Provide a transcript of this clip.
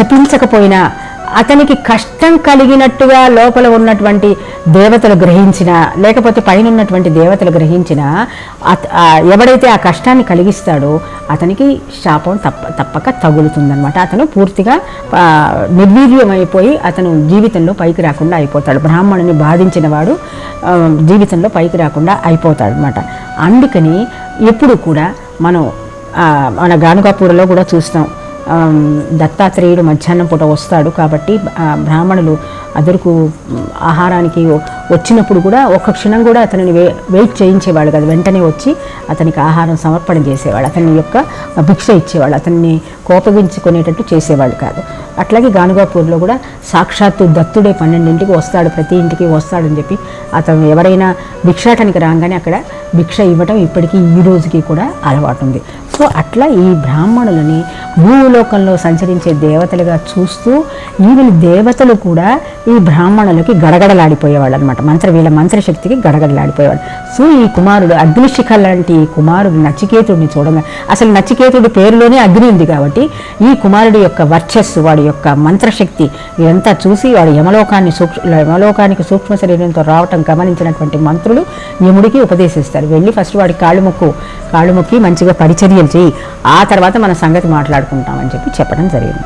శపించకపోయినా అతనికి కష్టం కలిగినట్టుగా లోపల ఉన్నటువంటి దేవతలు గ్రహించినా, లేకపోతే పైన ఉన్నటువంటి దేవతలు గ్రహించినా ఎవడైతే ఆ కష్టాన్ని కలిగిస్తాడో అతనికి శాపం తప్పక తగులుతుందనమాట. అతను పూర్తిగా నిర్వీర్యమైపోయి అతను జీవితంలో పైకి రాకుండా అయిపోతాడు. బ్రాహ్మణుని బాధించిన వాడు జీవితంలో పైకి రాకుండా అయిపోతాడు అనమాట. అందుకని ఎప్పుడు కూడా మనం మన గానుగాపూర్లో కూడా చూస్తాం, దత్తాత్రేయుడు మధ్యాహ్నం పూట వస్తాడు కాబట్టి బ్రాహ్మణులు అదరుకు ఆహారానికి వచ్చినప్పుడు కూడా ఒక్క క్షణం కూడా అతనిని వెయిట్ చేయించేవాడు కదా, వెంటనే వచ్చి అతనికి ఆహారం సమర్పణ చేసేవాడు, అతని యొక్క భిక్ష ఇచ్చేవాడు, అతన్ని కోపగించుకునేటట్టు చేసేవాడు కాదు. అట్లాగే గానుగాపూర్లో కూడా సాక్షాత్తు దత్తుడే 12ంటికి వస్తాడు, ప్రతి ఇంటికి వస్తాడని చెప్పి అతను ఎవరైనా భిక్షాటనికి రాగానే అక్కడ భిక్ష ఇవ్వటం ఇప్పటికీ ఈ రోజుకి కూడా అలవాటు ఉంది. సో అట్లా ఈ బ్రాహ్మణులని భూలోకంలో సంచరించే దేవతలుగా చూస్తూ ఈవెన్ దేవతలు కూడా ఈ బ్రాహ్మణులకి గడగడలాడిపోయేవాళ్ళు అనమాట. వీళ్ళ మంత్రశక్తికి గడగడలాడిపోయేవాడు. సో ఈ కుమారుడు అగ్నిశిఖ లాంటి కుమారుడు నచికేతుడిని చూడగా, అసలు నచికేతుడి పేరులోనే అగ్ని ఉంది కాబట్టి ఈ కుమారుడి యొక్క వర్చస్సు, వాడి యొక్క మంత్రశక్తి ఇదంతా చూసి వాడు యమలోకానికి సూక్ష్మ శరీరంతో రావటం గమనించినటువంటి మంత్రులు యముడికి ఉపదేశిస్తారు, వెళ్ళి ఫస్ట్ వాడి కాళ్ళు మొక్కి మంచిగా పరిచర్యలు చేయి, ఆ తర్వాత మన సంగతి మాట్లాడుకుంటామని చెప్పి చెప్పడం జరిగింది.